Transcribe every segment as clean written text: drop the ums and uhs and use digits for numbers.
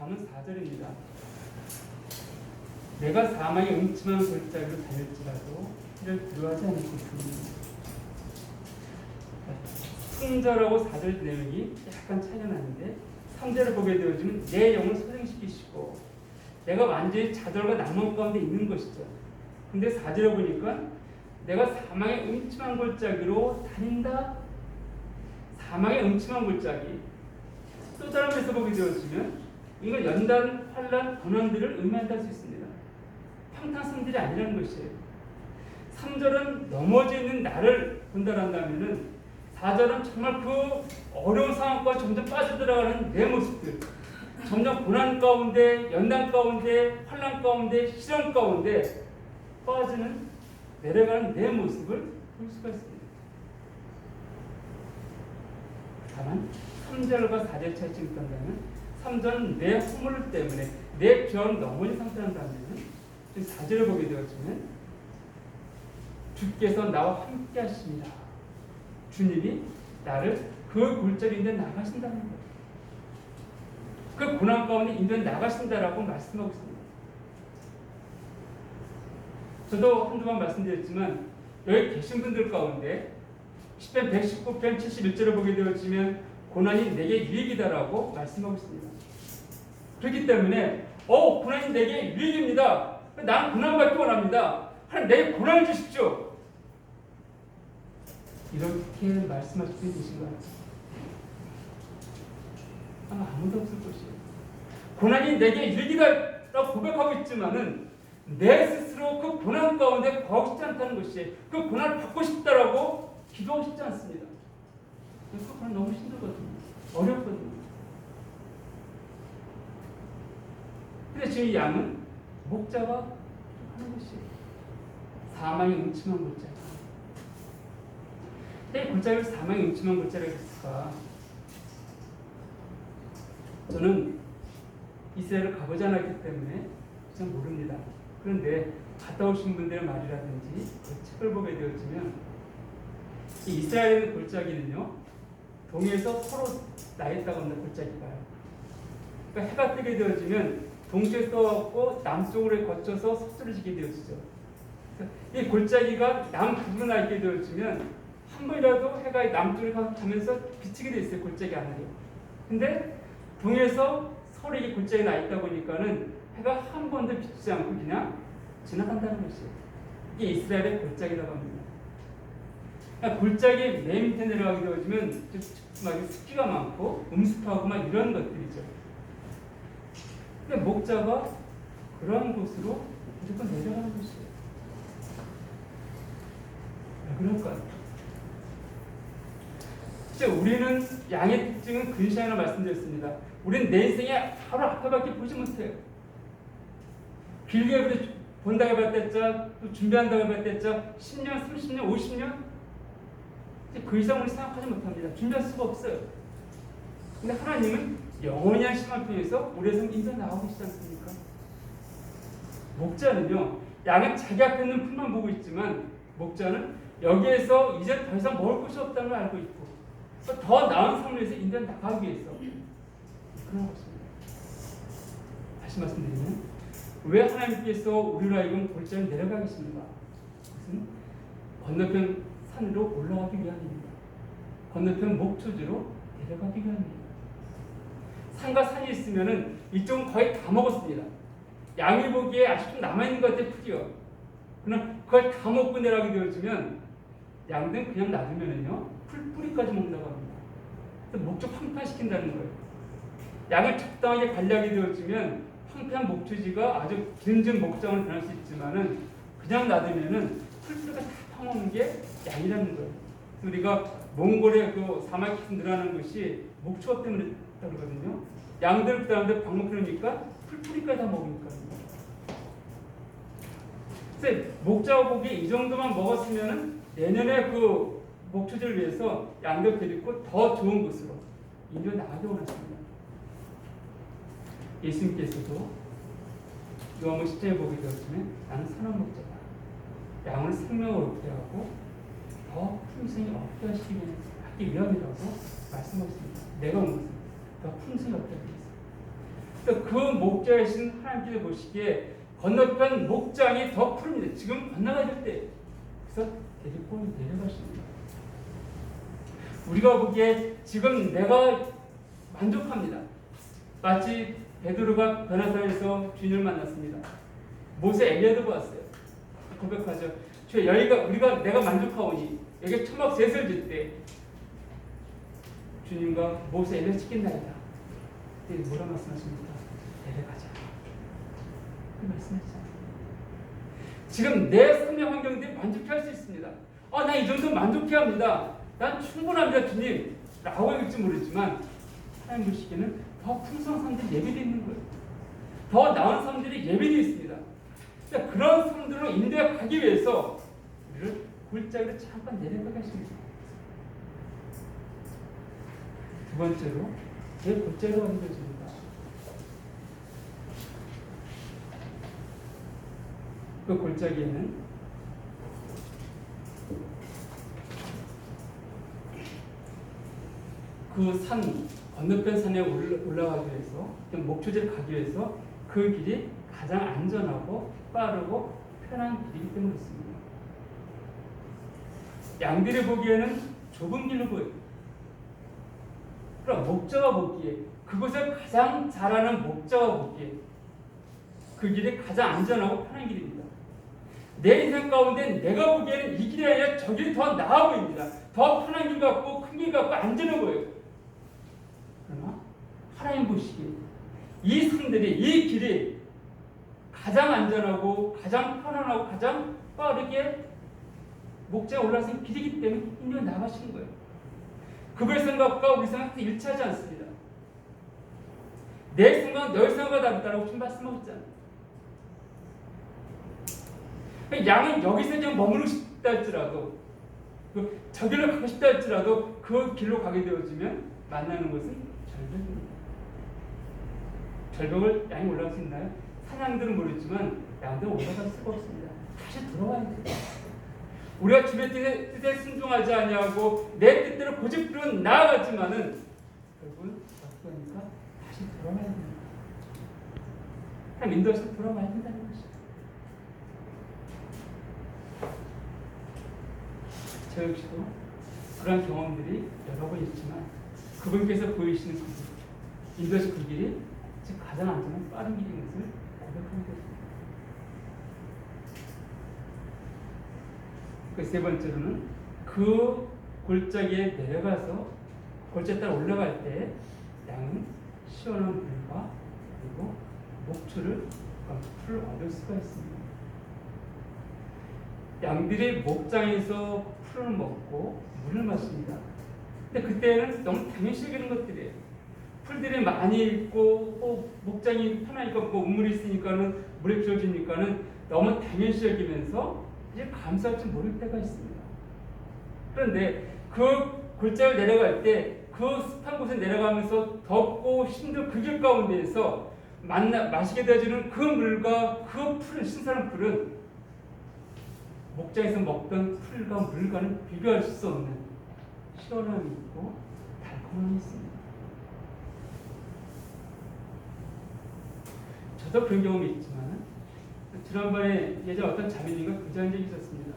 다음은 4절입니다. 내가 사망의 음침한 골짜기로 다닐지라도 이를 두려워하지 않을 것입니다. 3절하고 4절 내용이 약간 차이가 나는데 3절을 보게 되어지면 내 영을 소생시키시고 내가 완전히 좌절과 낭만 가운데 있는 것이죠. 근데 4절에 보니까 내가 사망의 음침한 골짜기로 다닌다. 사망의 음침한 골짜기. 또 다른 데서 보게 되어지면 이건 연단, 환란, 고난들을 의미한다 할 수 있습니다. 평탄성들이 아니라는 것이에요. 3절은 넘어져 있는 나를 본다란다면은 4절은 정말 그 어려운 상황과 점점 빠져들어가는 내 모습들, 점점 고난 가운데, 연단 가운데, 환난 가운데, 시련 가운데 빠지는 내려가는 내 모습을 볼 수가 있습니다. 다만 3절과 4절 차이점이 있다면 3절은 내 허물 때문에 내 죄를 넘어진 상태란다면 4절을 보게 되어지면 주께서 나와 함께 하십니다. 주님이 나를 그 골짜기인데 나가신다는 거예요. 그 고난 가운데 인도에 나가신다라고 말씀하고 있습니다. 저도 한두 번 말씀드렸지만 여기 계신 분들 가운데 10편 119편 71절을 보게 되어지면 고난이 내게 유익이다라고 말씀하고 있습니다. 그렇기 때문에 고난이 내게 유익입니다. 나는 고난받기 원합니다. 하나님 내게 고난을 주십시오. 이렇게 말씀하실 수 계신 것 같아요. 아마 아무도 없을 것이에요. 고난이 내게 유익이다라고 고백하고 있지만은 내 스스로 그 고난 가운데 거하고 싶지 않다는 것이 그 고난을 받고 싶다라고 기도하고 싶지 않습니다. 그 고난 너무 힘들거든요. 어렵거든요. 근데 지금 이 양은 목자가 하는 것이에요. 사망의 음침한 골짜기. 이 골짜기를 사망의 음침한 골짜기라고 했을까? 저는 이스라엘을 가보지 않았기 때문에 잘 모릅니다. 그런데 갔다 오신 분들의 말이라든지 그 책을 보게 되어지면 이 이스라엘 골짜기는요 동해에서 서로 나 있다고 하는 골짜기가요. 그러니까 해가 뜨게 되어지면 동쪽에 떠갖고 남쪽으로 거쳐서 서투러지게 되어지죠. 이 골짜기가 남북으로 나 있게 되어지면 한 번이라도 해가 남쪽으로 가면서 비치게 돼 있어요. 골짜기 하늘이. 근데 동해에서 서로 이 골짜기 나 있다 보니까는 해가 한 번도 비치지 않고 그냥 지나간다는 것이에요. 이게 이스라엘의 골짜기라고 합니다. 그러니까 골짜기 맨 밑에 내려가게 되어지면 막 습기가 많고 음습하고 막 이런 것들이죠. 근데 목자가 그러한 곳으로 무조건 내려가는 것이에요. 왜 그럴까요? 우리는 양의 특징은 근시하나 말씀드렸습니다. 우리는 내 인생에 바로 앞에밖에 보지 못해요. 길게 본다고 해봤자 또 준비한다고 해봤자 10년, 30년, 50년 그 이상 우리 생각하지 못합니다. 준비할 수가 없어요. 근데 하나님은 영원히 한 시간 통해서 우리의 삶 인도 나오고 있지 않습니까? 목자는요 양은 자기 앞에 있는 풀만 보고 있지만 목자는 여기에서 이제 더 이상 먹을 것이 없다는 걸 알고 있고 더 나은 삶을 위해서 인도에 나가기 위해서 그런 것입니다. 다시 말씀드리면 왜 하나님께서 우리로 하여금 골짜기를 내려가게 하십니까? 그것은 건너편 산으로 올라가기 위함입니다. 건너편 목초지로 내려가기 위함입니다. 산과 산이 있으면은 이쪽은 거의 다 먹었습니다. 양이 보기에 아직 좀 남아있는 것 같아 크지요. 그러나 그걸 다 먹고 내려가게 되어지면 양들은 그냥 놔두면은요 풀뿌리까지 먹는다고 합니다. 그래서 목적 황폐화시킨다는 거예요. 양을 적당하게 관리하게 되어지면 황폐한 목초지가 아주 기름진 목장을 변할 수 있지만은 그냥 놔두면은 풀뿌리가 다 파먹는 게 양이라는 거예요. 그래서 우리가 몽골의 그 사막 깊이 늘어나는 것이 목초가 때문에 그러거든요. 양들 그 다음에 밥 먹으니까 풀뿌리까지 다 먹으니까. 그래서 목자가 보기에 이 정도만 먹었으면은 내년에 그 목초지를 위해서 양들 데리고 더 좋은 곳으로 인도에 나가기 원하십니다. 예수님께서도 요한복음 10장에 보게 되었으면 나는 선한 목자다. 양을 생명을 얻게 하고 더 품성이 얻게 하기 위함이라고 말씀하셨습니다. 내가 온 것은 더 품성이 얻게 하기 위해서. 그러니까 그 목자이신 하나님께서 보시기에 건너편 목장이 더 푸릅니다. 지금 건너가야 될 때. 그래서 데리고 내려가십니다. 우리가 보기에 지금 내가 만족합니다. 마치 베드로가 베나사에서 주님을 만났습니다. 모세 엘리야도 보았어요. 고백하죠. 주 여기가 내가 만족하오니 여기 초막 셋을 질 때 주님과 모세 엘리야 시킨다이다. 그때 뭐라 말씀하십니까? 내려가자. 그 말씀하시잖아요. 지금 내 삶의 환경들이 만족할 수 있습니다. 나 이 정도 만족해야 합니다. 난 충분합니다, 주님. 라고 할지 모르지만 하나님 보시기에는 더 풍성한 삶들이 예비되어 있는 거예요. 더 나은 삶들이 예비되어 있습니다. 그러니까 그런 삶들로 인도에 가기 위해서 우리를 골짜기로 잠깐 내려가게 하십니다. 두 번째로 왜 골짜기로 가는 것입니까? 그 골짜기에는 그 산 건너편 산에 올라가기 위해서 목초지를 가기 위해서 그 길이 가장 안전하고 빠르고 편한 길이기 때문에 그렇습니다. 양들이 보기에는 좁은 길로 보여요. 그럼 목자가 보기에 그것을 가장 잘 아는 목자가 보기에 그 길이 가장 안전하고 편한 길입니다. 내 인생 가운데 내가 보기에는 이 길이 아니라 저 길이 더 나아 보입니다. 더 편한 길 같고 큰 길 같고 안전해 보여요. 그러나 하나님 보시기에 이 산들이 이 길이 가장 안전하고 가장 편안하고 가장 빠르게 목자에 올라선 길이기 때문에 인도에 나가시는 거예요. 그분의 생각과 우리 생각도 일치하지 않습니다. 내 생각, 너의 생각과 다르다고 지금 말씀하고 있잖아요. 양은 여기서 그냥 머무르고 싶다 할지라도 저 길로 가고 싶다 할지라도 그 길로 가게 되어지면 만나는 것은 절벽입니다. 절벽을 양이 올라갈 수 있나요? 사냥들은 모르지만 양들은 올라갈 수가 없습니다. 다시 돌아와야 돼요. 우리가 주의 뜻에 순종하지 아니하고 내 뜻대로 고집대로 나아가지만은 결국은 어떻게 하니까 다시 돌아와야 됩니다. 하나님 인도해서 돌아와야 된다는 것이죠. 저 역시도 그런 경험들이 여러 번 있지만 그분께서 보이시는 그 길, 인도에서 그 길이 즉 가장 안전한 빠른 길인 것을 고백하게 됩니다. 그 세 번째로는 그 골짜기에 내려가서 골짜기 따라 올라갈 때 양은 시원한 물과 그리고 목초를 풀을 얻을 수가 있습니다. 양들이 목장에서 풀을 먹고 물을 마십니다. 근데 그때는 너무 당연시 여기는 것들이에요. 풀들이 많이 있고 목장이 편하니까 우물이 있으니까는 물에 주어지니까는 너무 당연시 여기면서 이제 감사할 줄 모를 때가 있습니다. 그런데 그 골짜기를 내려갈 때 그 습한 곳에 내려가면서 덥고 힘든 그 길 가운데에서 마시게 되어지는 그 물과 그 풀은 신선한 풀은 목장에서 먹던 풀과 물과는 비교할 수 없는 시원함이 있고 달콤함이 있습니다. 저도 그런 경험이 있지만 지난번에 예전 어떤 자매님과 교제한 적이 있었습니다.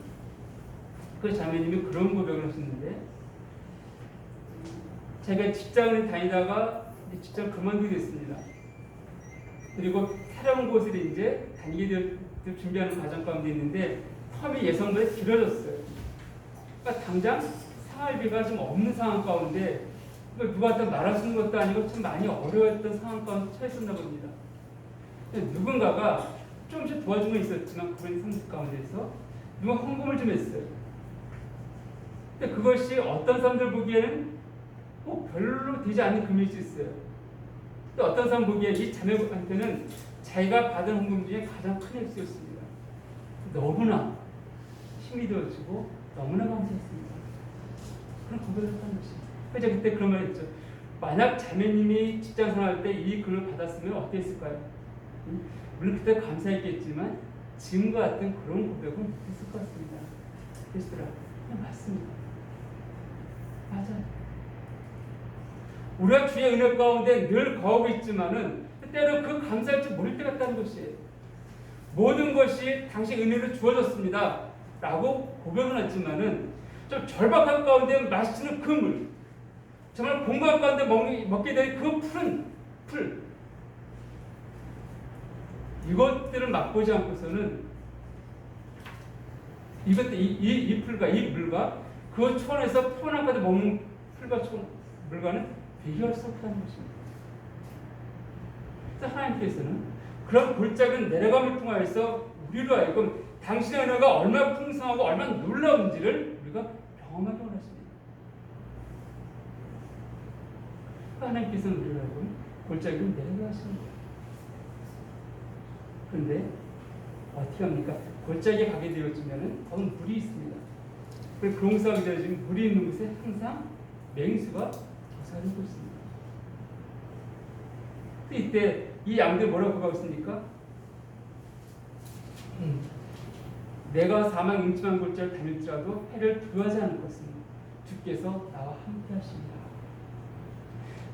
그 자매님이 그런 고백을 하셨는데 제가 직장을 다니다가 직장 그만두게 됐습니다. 그리고 새로운 곳을 이제 다니게 될 준비하는 과정 가운데 있는데 텀이 예상보다 길어졌어요. 그러니까 당장 생활비가 좀 없는 상황 가운데 누구한테 말할 수 있는 것도 아니고 참 많이 어려웠던 상황 가운데 처했었나 봅니다. 누군가가 조금씩 도와준 건 있었지만 그런 상황 가운데서 누가 헌금을 좀 했어요. 근데 그것이 어떤 사람들 보기에는 별로 되지 않는 금일 수 있어요. 근데 어떤 사람 보기에 이 자매한테는 자기가 받은 헌금 중에 가장 큰 액수였습니다. 너무나 힘이 되어지고 너무나 감사했습니다. 그런 고백을 했다는 것이. 그래서 그때 그런 말 했죠. 만약 자매님이 직장 생활할 때 이 금을 받았으면 어땠을까요? 물론 그때 감사했겠지만 지금과 같은 그런 고백은 못했을 것 같습니다. 그랬더라. 맞습니다. 맞아요. 우리가 주의 은혜 가운데 늘 거하고 있지만은 때로 그 감사할 줄 모를 때가 있다는 것이에요. 모든 것이 당신 은혜로 주어졌습니다 라고 고백은 했지만은 좀 절박한 가운데 마시는 그 물, 정말 공간 가운데 먹게 될 그 푸른 풀, 이것들을 맛보지 않고서는 이 풀과 이 물과 그 초원에서 피어난 가운데 먹는 풀과 물과는 비교할 수 없다는 것입니다. 그래서 하나님께서는 그런 골짜기를 내려감을 통하여서 우리로 하여금 당신의 은혜가 얼마나 풍성하고 얼마나 놀라운지를 우리가 경험하게 원하십니다. 하나님께서는 우리로 하여금 골짜기를 내려가게 하십니다. 그런데 어떻게 합니까? 골짜기에 가게 되어지면 거기 물이 있습니다. 그리고 그롱싸게 되어지면 물이 있는 곳에 항상 맹수가 도사리고 있습니다. 이때 이 양들 뭐라고 하고 있습니까? 내가 사망 음침한 골짜기를 다닐지라도 해를 두려워하지 않을 것은 주께서 나와 함께 하십니다.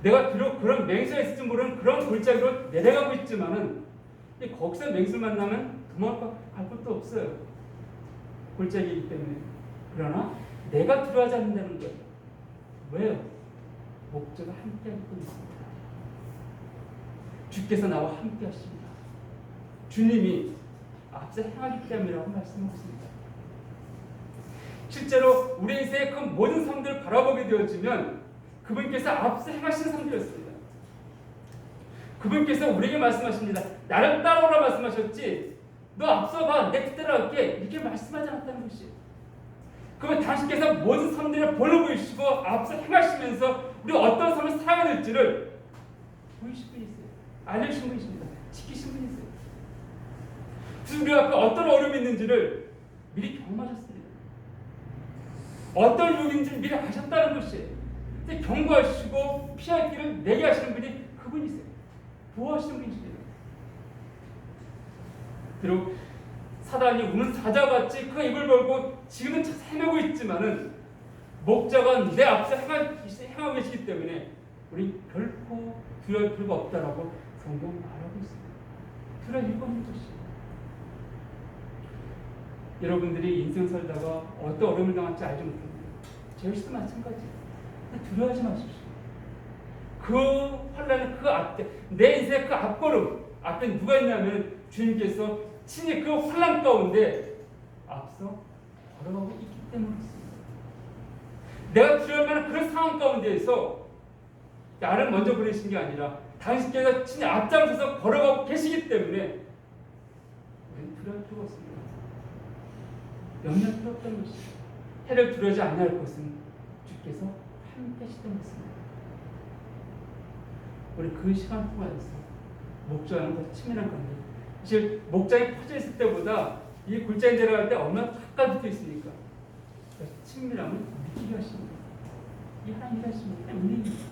내가 비록 그런 맹수가 있을지 모르는 그런 골짜기로 내려가고 있지만은 거기서 맹수를 만나면 도망갈 것도 없어요. 골짜기이기 때문에. 그러나 내가 두려워하지 않는다는 거예요. 왜요? 목자가 함께하고 있습니다. 주께서 나와 함께 하십니다. 주님이 앞서 행하기 때문이라고 말씀하고 있습니다. 실제로 우리 인생의 그 모든 삶들을 바라보게 되어지면 그분께서 앞서 행하시는 삶들이었습니다. 그분께서 우리에게 말씀하십니다. 나를 따라오라 말씀하셨지 너 앞서 봐, 내 뒤따라갈게 이렇게 말씀하지 않았다는 것이에요. 그러면 당신께서 모든 삶들을 본을 보이시고 앞서 행하시면서 우리 어떤 삶을 살아가야 될지를 보이신 분이 있어요. 알려주신 분이십니다. 지키신 분이 있어요. 그래서 우리 앞에 어떤 어려움이 있는지를 미리 경험하셨습니다. 어떤 유혹인지를 미리 아셨다는 것이에요. 경고하시고 피할 길을 내게 하시는 분이 그분이세요. 보호하시는 분이십니다. 비록 사단이 우는 사자같이 그 입을 벌고 지금은 헤매고 있지만은 목자가 내 앞서 행하고 계시기 때문에 우리 결코 두려울 필요가 없다라고 성경 말하고 있습니다. 두려울 이유가 없는 것이에요. 여러분들이 인생 살다가 어떤 어려움을 당할지 알지 못합니다. 제 역시도 마찬가지예요. 두려워하지 마십시오. 그 환란의 그 앞에 내 인생의 그 앞걸음 앞에 누가 있냐면 주님께서 친히 그 환란 가운데 앞서 걸어가고 있기 때문이었습니다. 내가 두려울 만한 그런 상황 가운데에서 나를 먼저 보내신 게 아니라 당신께서 친히 앞장서서 걸어가고 계시기 때문에 우리는 두려울 필요가 없습니다. 염려할 필요 없다는 것이죠. 해를 두려워하지 않을 것은 주께서 함께 하시던 것입니다. 우리 그 시간 통하여서 목자는 더 치밀한 관계. 사실 목장이 퍼져 있을 때보다 이 골짜기 내려갈 때 얼마나 가까이 붙어 있습니까? 친밀함을 느끼게 하십니다. 이 하나님이 하십니다. 은혜입니다.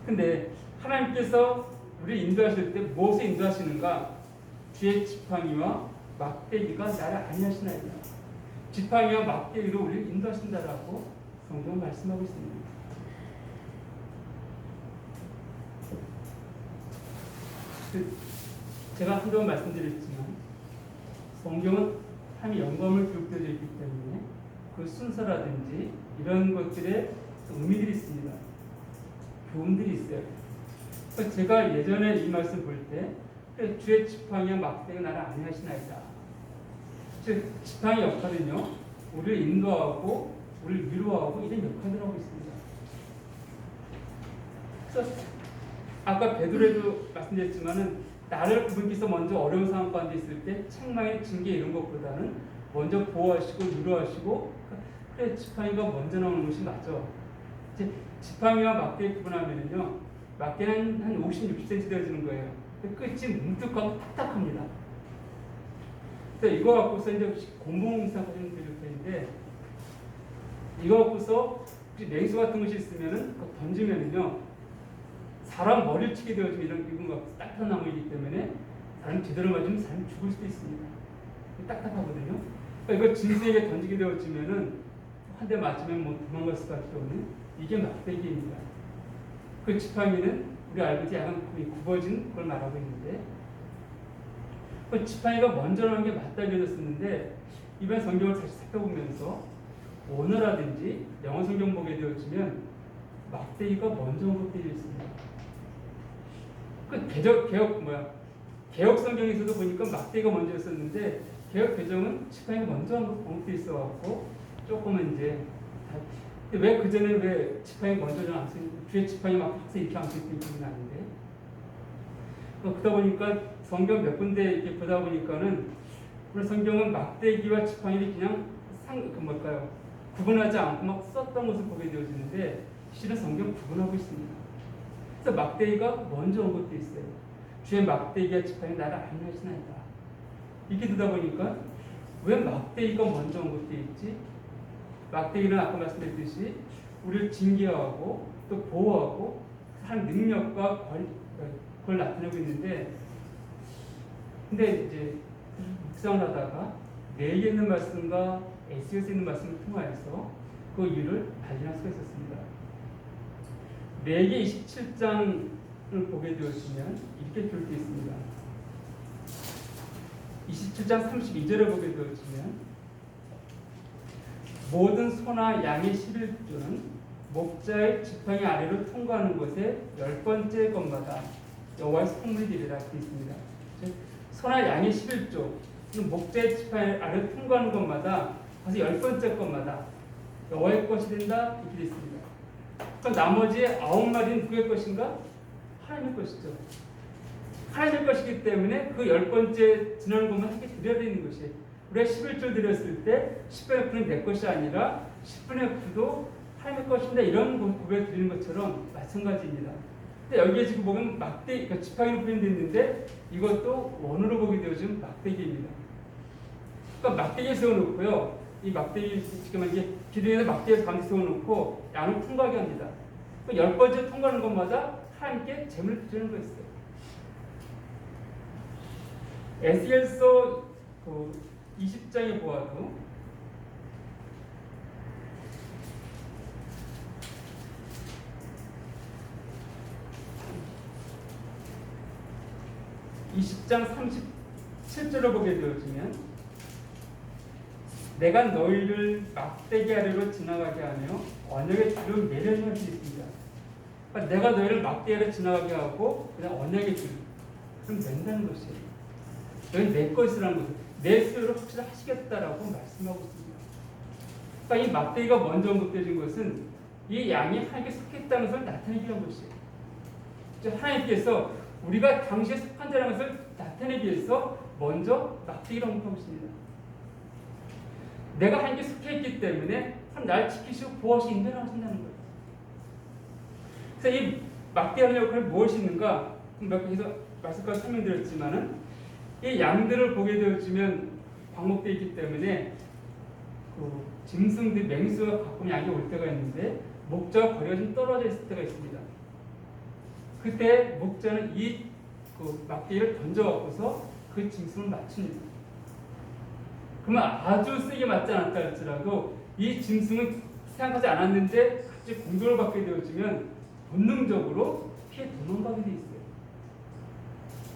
근데 하나님께서 우리를 인도하실 때 무엇에 인도하시는가? 주의 지팡이와 막대기가 나를 안위하시나이다. 지팡이와 막대기로 우리를 인도하신다라고 성경 말씀하고 있습니다. 제가 한동안 말씀드렸지만 성경은 하나님의 영광을 기록되어 있기 때문에 그 순서라든지 이런 것들에 의미들이 있습니다. 교훈들이 있어요. 제가 예전에 이 말씀 볼 때 주의 지팡이와 막대기가 나를 안위하시나이다. 즉 지팡이 역할은요 우리를 인도하고 우리를 위로하고 이런 역할을 하고 있습니다. 그래서 아까 베드로에도 말씀드렸지만은 나를 그분께서 먼저 어려운 상황 가운데 있을 때 책망의 징계 이런 것보다는 먼저 보호하시고 위로하시고 그래 지팡이가 먼저 나오는 것이 맞죠. 이제 지팡이와 막대기 구분하면은요 막대는 한 50, 60cm 되어지는 거예요. 끝이 뭉툭하고 딱딱합니다. 그래서 이거 갖고서 이제 곤봉사 하시는 분들 텐데 이거 갖고서 혹시 냉수 같은 것이 있으면은 던지면은요 사람 머리를 치게 되어지면 이런 기분 같고 딱딱한 나무이기 때문에 사람이 제대로 맞으면 사람이 죽을 수도 있습니다. 딱딱하거든요. 그러니까 이거 짐승에게 던지게 되어지면은 한 대 맞으면 뭐 도망갈 수밖에 없는 이게 막대기입니다. 그 지팡이는 우리 알고 있지 약간 굽어진 걸 말하고 있는데 그 지팡이가 먼저 나온 게 맞다 이어졌었는데 이번 성경을 다시 살펴보면서 원어라든지 영어 성경 보게 되어지면 막대기가 먼저 온 것들이 있습니다. 그 개혁 성경에서도 보니까 막대기가 먼저였었는데 개혁 개정은 지팡이가 먼저 온 것도 있어갖고 조금은 이제 왜 그 전에 왜 지팡이 먼저 좀 안 쓰니 뒤에 지팡이 막 박스 이렇게 안 쓰는 기분이 나는데 그러다 보니까 성경 몇 군데 이렇게 보다 보니까는 우리 성경은 막대기와 지팡이를 그냥 구분하지 않고 막 썼던 것을 보게 되어지는데 실은 성경 구분하고 있습니다. 그래서 막대기가 먼저 온 것도 있어요. 주의 막대기와 지팡이 나를 안내하시나이다. 이렇게 듣다 보니까 왜 막대기가 먼저 온 것도 있지? 막대기는 아까 말씀드렸듯이 우리를 징계하고 또 보호하고 한 능력과 그걸 나타내고 있는데 근데 이제 묵상을 하다가 내게 있는 말씀과 에스겔에 있는 말씀을 통하여서 그 이유를 발견할 수가 있었습니다. 내게 27장을 보게 되었으면 이렇게 표현되어 있습니다. 27장 32절을 보게 되었으면 모든 소나 양의 11조는 목자의 지팡이 아래로 통과하는 곳에 10번째 것마다 여호와의 성물이 되리라 되어 있습니다. 소나 양의 11조 목자의 지팡이 아래로 통과하는 것마다 그래서 10번째 것마다 여호와의 것이 된다 이렇게 되어 있습니다. 그럼 나머지 9마리는 누구의 것인가? 하나님의 것이죠. 하나님의 것이기 때문에 그 10번째 지나는 것만 함께 드려야 되는 것이에요. 우리가 11조 드렸을 때 10분의 9는 내 것이 아니라 10분의 9도 하나님의 것입니다. 이런 고백을 드리는 것처럼 마찬가지입니다. 근데 여기에 지금 보면 막대기, 그러니까 지팡이로 표현되어 있는데 이것도 원어로 보게 되어지면 막대기입니다. 그러니까 막대기에 세워놓고요. 이 막대기, 지금 이게 기둥에서 막대기를 가운데 세워놓고 양을 통과하게 합니다. 10번째 통과하는 것마다 하나님께 제물을 드리는 거였어요. 에스겔서 20장에 보아도 (20장 37절을) 보게 되어지면 내가 너희를 막대기 아래로 지나가게 하며 언약의 줄을 매려낼 수 있습니다. 그러니까 내가 너희를 막대기 아래로 지나가게 하고 그냥 언약의 줄 그럼 낸다는 것이에요. 너희 내 것이라는 것을 내 수요를 확실히 하시겠다라고 말씀하고 있습니다. 그러니까 이 막대기가 먼저 언급되어진 것은 이 양이 하나님께 속했다는 것을 나타내기 위한 것이에요. 하나님께서 우리가 당시에 속한 자라는 것을 나타내기 위해서 먼저 막대기를 언급하고 있습니다. 내가 하나님께 속했기 때문에 날 지키시고 보호하시고 인도하신다는 거예요. 그래서 이 막대기 역할이 무엇이 있는가? 몇 개에서 말씀까지 설명드렸지만은 이 양들을 보게 되어지면 방목되어 있기 때문에 그 짐승들 맹수가 가끔 양이 올 때가 있는데 목자와 거리가 좀 떨어져 있을 때가 있습니다. 그때 목자는 이 그 막대기를 던져갖고서 그 짐승을 맞춥니다. 그러면 아주 세게 맞지 않았다 할지라도 이 짐승은 생각하지 않았는데 갑자기 공격을 받게 되어지면 본능적으로 피해 도망가게 돼 있어요.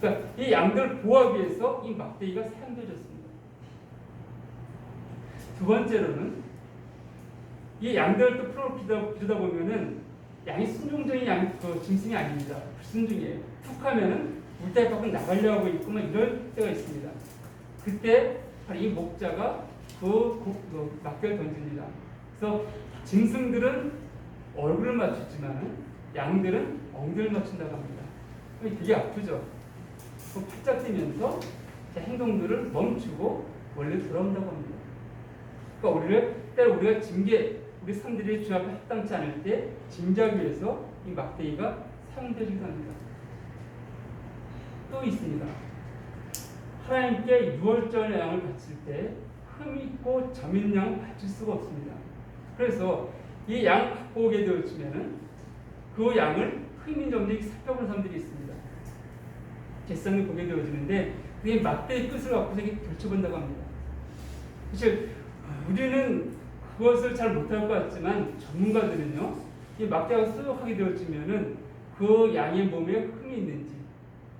그러니까 이 양들을 보호하기 위해서 이 막대기가 사용되어졌습니다. 두 번째로는 이 양들을 또 풀어 기르다 보면은 양이 순종적인 짐승이 아닙니다. 불순종이에요. 툭 하면은 물타기 밖으로 나가려고 하고 있고 막 이럴 때가 있습니다. 그때 바로 이 목자가 그 막대를 던집니다. 그래서 짐승들은 얼굴을 맞추지만 양들은 엉덩이를 맞춘다고 합니다. 되게 아프죠. 팔짝 뛰면서 행동들을 멈추고 원래 돌아온다고 합니다. 그러니까 우리가 우리 사람들이 주 앞에 합당치 않을 때 징계하기 위해서 이 막대기가 사용되기도 합니다. 또 있습니다. 하나님께 유월절 양을 바칠 때 흠있고 점있는 양을 바칠 수가 없습니다. 그래서 이 양 갖고 오게 되어지면은 그 양을 흠인 점들이 살펴보는 사람들이 있습니다. 제사장이 보게 되어지는데 그게 막대기 끝을 갖고서 이렇게 들춰본다고 합니다. 사실 우리는 그것을 잘 못할 것 같지만 전문가들은요 이 막대가 수족하게 되어지면은 그 양의 몸에 흠이 있는지,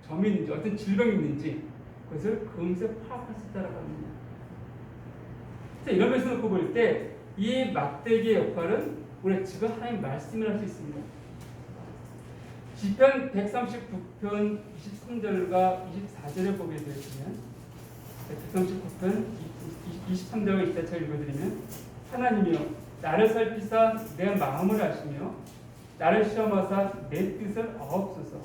점이 있는지, 어떤 질병이 있는지 그것을 금세 파악할 수 있다고 합니다. 이런 면에서 놓고 볼 때 이 막대기의 역할은 우리가 지금 하나님 말씀을 할 수 있습니다. 시편 139편 23절과 24절을 보게 되면 139편 23절과 24절 읽어드리면 하나님이여 나를 살피사 내 마음을 아시며 나를 시험하사 내 뜻을 아옵소서.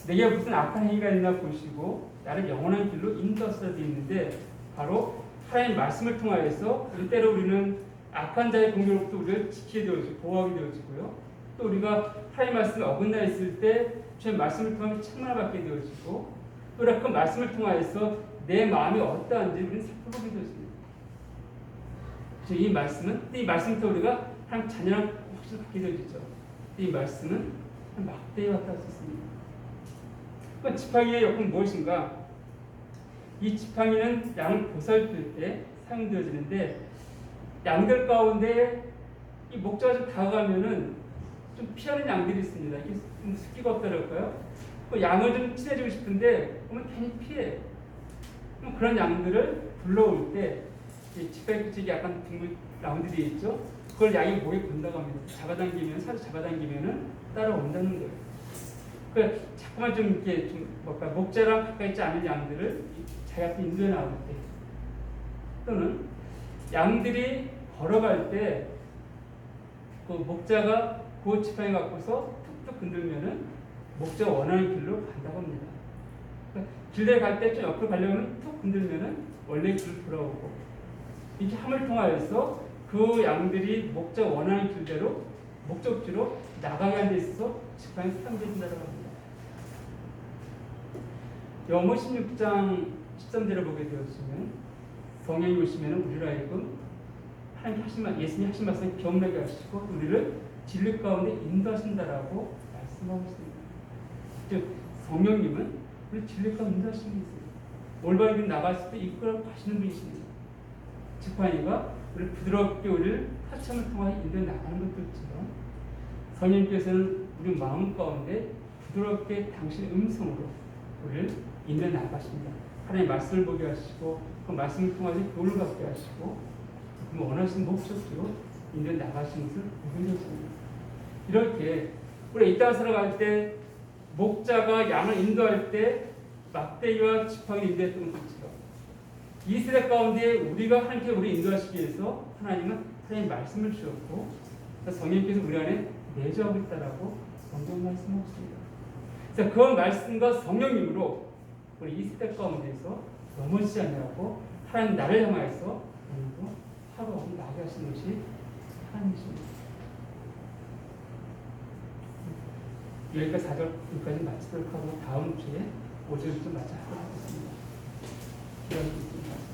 내게 무슨 악한 행위가 있나 보시고 나를 영원한 길로 인도하소서 되어 있는데 바로 하나님 말씀을 통하여서 때로 우리는 악한 자의 공격으로부터 우리를 지키게 되어지고 보호하게 되어지고요. 또 우리가 하나님 말씀에 어긋나 있을 때 주의 말씀을 통하여 책망을 받게 되어지고 또 그 말씀을 통하여서 내 마음이 어떠한지 우리는 살펴보게 되어집니다. 이 말씀을 통해 우리가 하나님 자녀랑 확실히 갖게 되어지죠. 이 말씀은 막대기 같다 할 수 있습니다. 그럼 지팡이의 역할은 무엇인가? 이 지팡이는 양을 보살필 때 사용되어지는데 양들 가운데 이 목자가 좀 다가가면은 좀 피하는 양들이 있습니다. 이게 좀 습기가 없다랄까요? 그 양을 좀 친해지고 싶은데 보면 괜히 피해. 그런 양들을 불러올 때 지팡이 쪽에 약간 둥근 라운드들이 있죠. 그걸 양이 목에 건다고 합니다. 사서 잡아당기면은 따라온다는 거예요. 그 자꾸만 좀 이렇게 목자랑 가까이 있지 않은 양들을 자기 앞에 인도해 나올 때 또는 양들이 걸어갈 때 그 목자가 그 지팡이 갖고서 툭툭 흔들면은 목자가 원하는 길로 간다고 합니다. 그러니까 길에 갈 때 좀 옆으로 가려면 툭 흔들면은 원래 길로 돌아오고 이렇게 함을 통하여서 그 양들이 목자가 원하는 길대로 목적지로 나가게 하는 데 있어서 지팡이 사용된다고 합니다. 영어 16장 13절을 보게 되었으면 성경에 보시면 우리로 하여금 예수님이 하신 말씀을 기억나게 하시고 우리를 진리 가운데 인도하신다라고 말씀하고 있습니다. 즉 성령님은 우리 진리 가운데 인도하시는 분이세요. 올바른 길 나갔을 때 이끌어 가시는 분이십니다. 지팡이가 우리 부드럽게 우리를 타참을 통하여 인도해 나가는 것들처럼 성령님께서는 우리 마음 가운데 부드럽게 당신의 음성으로 우리를 인도해 나가십니다. 하나님의 말씀을 보게 하시고 그 말씀을 통해서 교훈을 받게 하시고 원하시는 목적지로 인도해 나가시는 것을 보게 되었습니다. 이렇게 우리가 이 땅을 살아갈 때 목자가 양을 인도할 때 막대기와 지팡이를 인도했던 것처럼 이 세대 가운데 우리가 하나님께 우리 인도하시기 위해서 하나님은 하나님의 말씀을 주셨고 성령께서 우리 안에 내주하고 있다라고 성경 말씀하고 있습니다. 그래서 그 말씀과 성령님으로 우리 이 세대 가운데서 넘어지지 않으라고 하나님 나를 향하여서 오늘도 하루하루 나게 하시는 것이 하나님이십니다. 여기까지 4절까지 마치도록 하고 다음 주에 5절을 좀 마치도록 하겠습니다. 기도하겠습니다.